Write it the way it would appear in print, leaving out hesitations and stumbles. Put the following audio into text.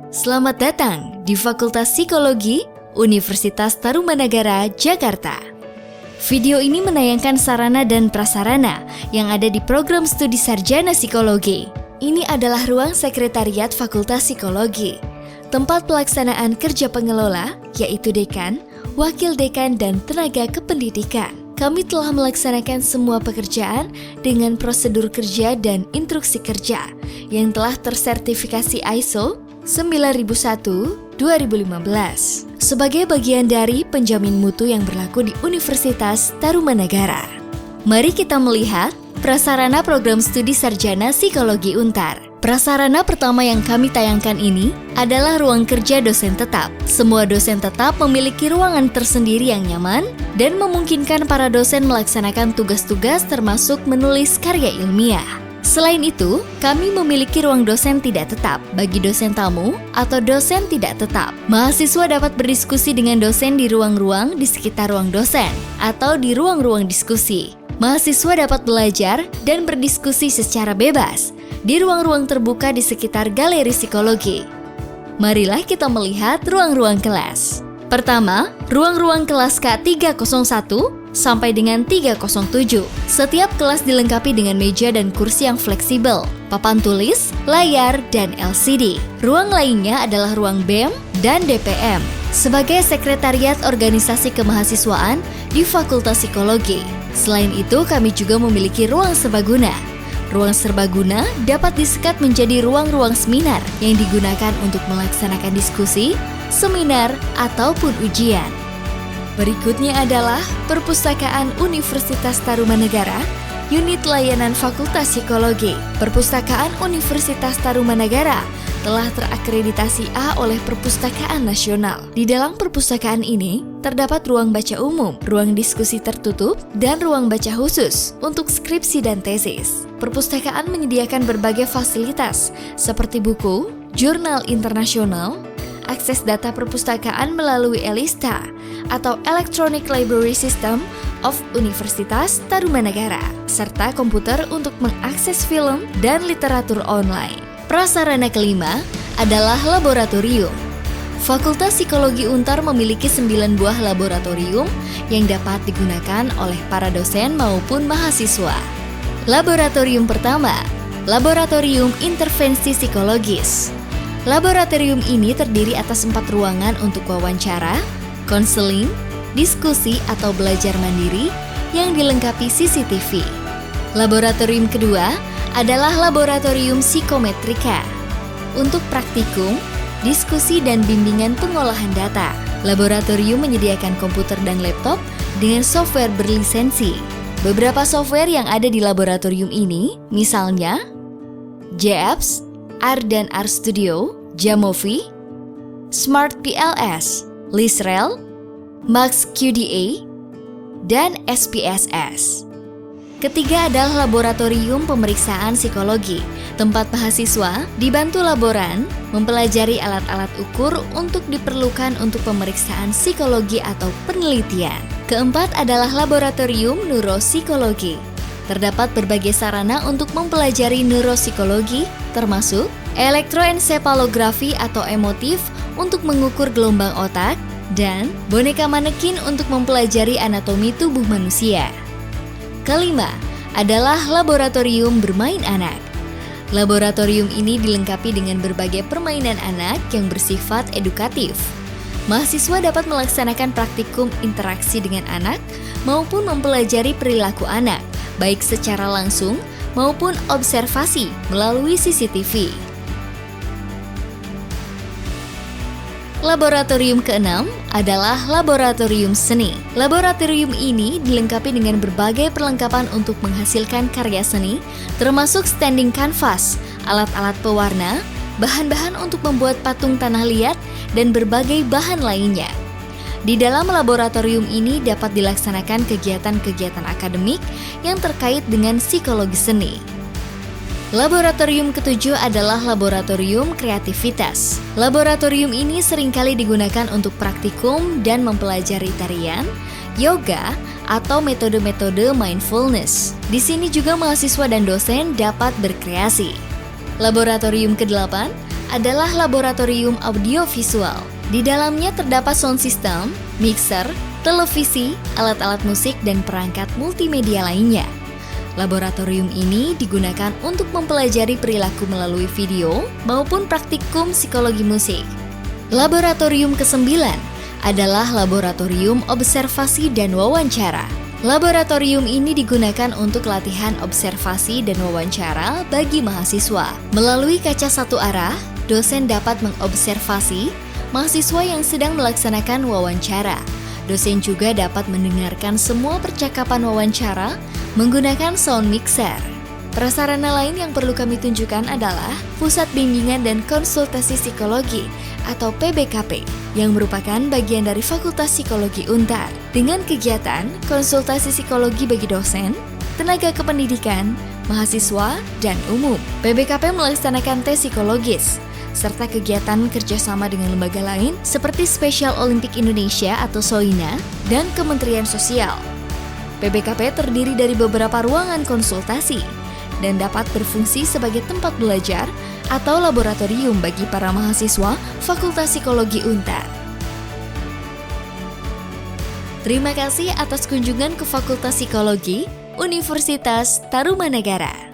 Selamat datang di Fakultas Psikologi Universitas Tarumanagara, Jakarta. Video ini menayangkan sarana dan prasarana yang ada di program studi sarjana psikologi. Ini adalah ruang sekretariat Fakultas Psikologi, tempat pelaksanaan kerja pengelola, yaitu dekan, wakil dekan, dan tenaga kependidikan. Kami telah melaksanakan semua pekerjaan dengan prosedur kerja dan instruksi kerja yang telah tersertifikasi ISO 9001-2015 sebagai bagian dari penjamin mutu yang berlaku di Universitas Tarumanagara. Mari kita melihat prasarana program studi sarjana psikologi Untar. Prasarana pertama yang kami tayangkan ini adalah ruang kerja dosen tetap. Semua dosen tetap memiliki ruangan tersendiri yang nyaman dan memungkinkan para dosen melaksanakan tugas-tugas termasuk menulis karya ilmiah. Selain itu, kami memiliki ruang dosen tidak tetap bagi dosen tamu atau dosen tidak tetap. Mahasiswa dapat berdiskusi dengan dosen di ruang-ruang di sekitar ruang dosen atau di ruang-ruang diskusi. Mahasiswa dapat belajar dan berdiskusi secara bebas di ruang-ruang terbuka di sekitar galeri psikologi. Marilah kita melihat ruang-ruang kelas. Pertama, ruang-ruang kelas K301 sampai dengan 307. Setiap kelas dilengkapi dengan meja dan kursi yang fleksibel, papan tulis, layar, dan LCD. Ruang lainnya adalah ruang BEM dan DPM sebagai sekretariat organisasi kemahasiswaan di Fakultas Psikologi. Selain itu, kami juga memiliki ruang serbaguna. Ruang serbaguna dapat disekat menjadi ruang-ruang seminar yang digunakan untuk melaksanakan diskusi, seminar, ataupun ujian. Berikutnya adalah Perpustakaan Universitas Tarumanagara, Unit Layanan Fakultas Psikologi. Perpustakaan Universitas Tarumanagara telah terakreditasi A oleh Perpustakaan Nasional. Di dalam perpustakaan ini, terdapat ruang baca umum, ruang diskusi tertutup, dan ruang baca khusus untuk skripsi dan tesis. Perpustakaan menyediakan berbagai fasilitas seperti buku, jurnal internasional, akses data perpustakaan melalui ELISTA atau Electronic Library System of Universitas Tarumanagara, serta komputer untuk mengakses film dan literatur online. Prasarana kelima adalah laboratorium. Fakultas Psikologi Untar memiliki 9 buah laboratorium yang dapat digunakan oleh para dosen maupun mahasiswa. Laboratorium pertama, Laboratorium Intervensi Psikologis. Laboratorium ini terdiri atas 4 ruangan untuk wawancara, konseling, diskusi atau belajar mandiri yang dilengkapi CCTV. Laboratorium kedua adalah Laboratorium Psikometrika untuk praktikum, diskusi dan bimbingan pengolahan data. Laboratorium menyediakan komputer dan laptop dengan software berlisensi. Beberapa software yang ada di laboratorium ini, misalnya JApps, R dan R Studio, Jamovi, Smart PLS, Lisrel, Max QDA, dan SPSS. Ketiga adalah Laboratorium Pemeriksaan Psikologi, tempat mahasiswa dibantu laboran mempelajari alat-alat ukur untuk diperlukan untuk pemeriksaan psikologi atau penelitian. Keempat adalah Laboratorium Neuropsikologi. Terdapat berbagai sarana untuk mempelajari neuropsikologi, termasuk elektroensepalografi atau emotif untuk mengukur gelombang otak, dan boneka manekin untuk mempelajari anatomi tubuh manusia. Kelima adalah Laboratorium Bermain Anak. Laboratorium ini dilengkapi dengan berbagai permainan anak yang bersifat edukatif. Mahasiswa dapat melaksanakan praktikum interaksi dengan anak maupun mempelajari perilaku anak, baik secara langsung maupun observasi melalui CCTV. Laboratorium keenam adalah Laboratorium Seni. Laboratorium ini dilengkapi dengan berbagai perlengkapan untuk menghasilkan karya seni, termasuk standing canvas, alat-alat pewarna, bahan-bahan untuk membuat patung tanah liat, dan berbagai bahan lainnya. Di dalam laboratorium ini dapat dilaksanakan kegiatan-kegiatan akademik yang terkait dengan psikologi seni. Laboratorium ketujuh adalah Laboratorium Kreativitas. Laboratorium ini seringkali digunakan untuk praktikum dan mempelajari tarian, yoga, atau metode-metode mindfulness. Di sini juga mahasiswa dan dosen dapat berkreasi. Laboratorium ke-8 adalah laboratorium audiovisual. Di dalamnya terdapat sound system, mixer, televisi, alat-alat musik, dan perangkat multimedia lainnya. Laboratorium ini digunakan untuk mempelajari perilaku melalui video maupun praktikum psikologi musik. Laboratorium ke-9 adalah laboratorium observasi dan wawancara. Laboratorium ini digunakan untuk latihan observasi dan wawancara bagi mahasiswa. Melalui kaca satu arah, dosen dapat mengobservasi mahasiswa yang sedang melaksanakan wawancara. Dosen juga dapat mendengarkan semua percakapan wawancara menggunakan sound mixer. Prasarana lain yang perlu kami tunjukkan adalah Pusat Bimbingan dan Konsultasi Psikologi atau PBKP yang merupakan bagian dari Fakultas Psikologi Untar dengan kegiatan konsultasi psikologi bagi dosen, tenaga kependidikan, mahasiswa, dan umum. PBKP melaksanakan tes psikologis serta kegiatan kerjasama dengan lembaga lain seperti Special Olympic Indonesia atau SOINA dan Kementerian Sosial. PBKP terdiri dari beberapa ruangan konsultasi dan dapat berfungsi sebagai tempat belajar atau laboratorium bagi para mahasiswa Fakultas Psikologi Untar. Terima kasih atas kunjungan ke Fakultas Psikologi Universitas Tarumanagara.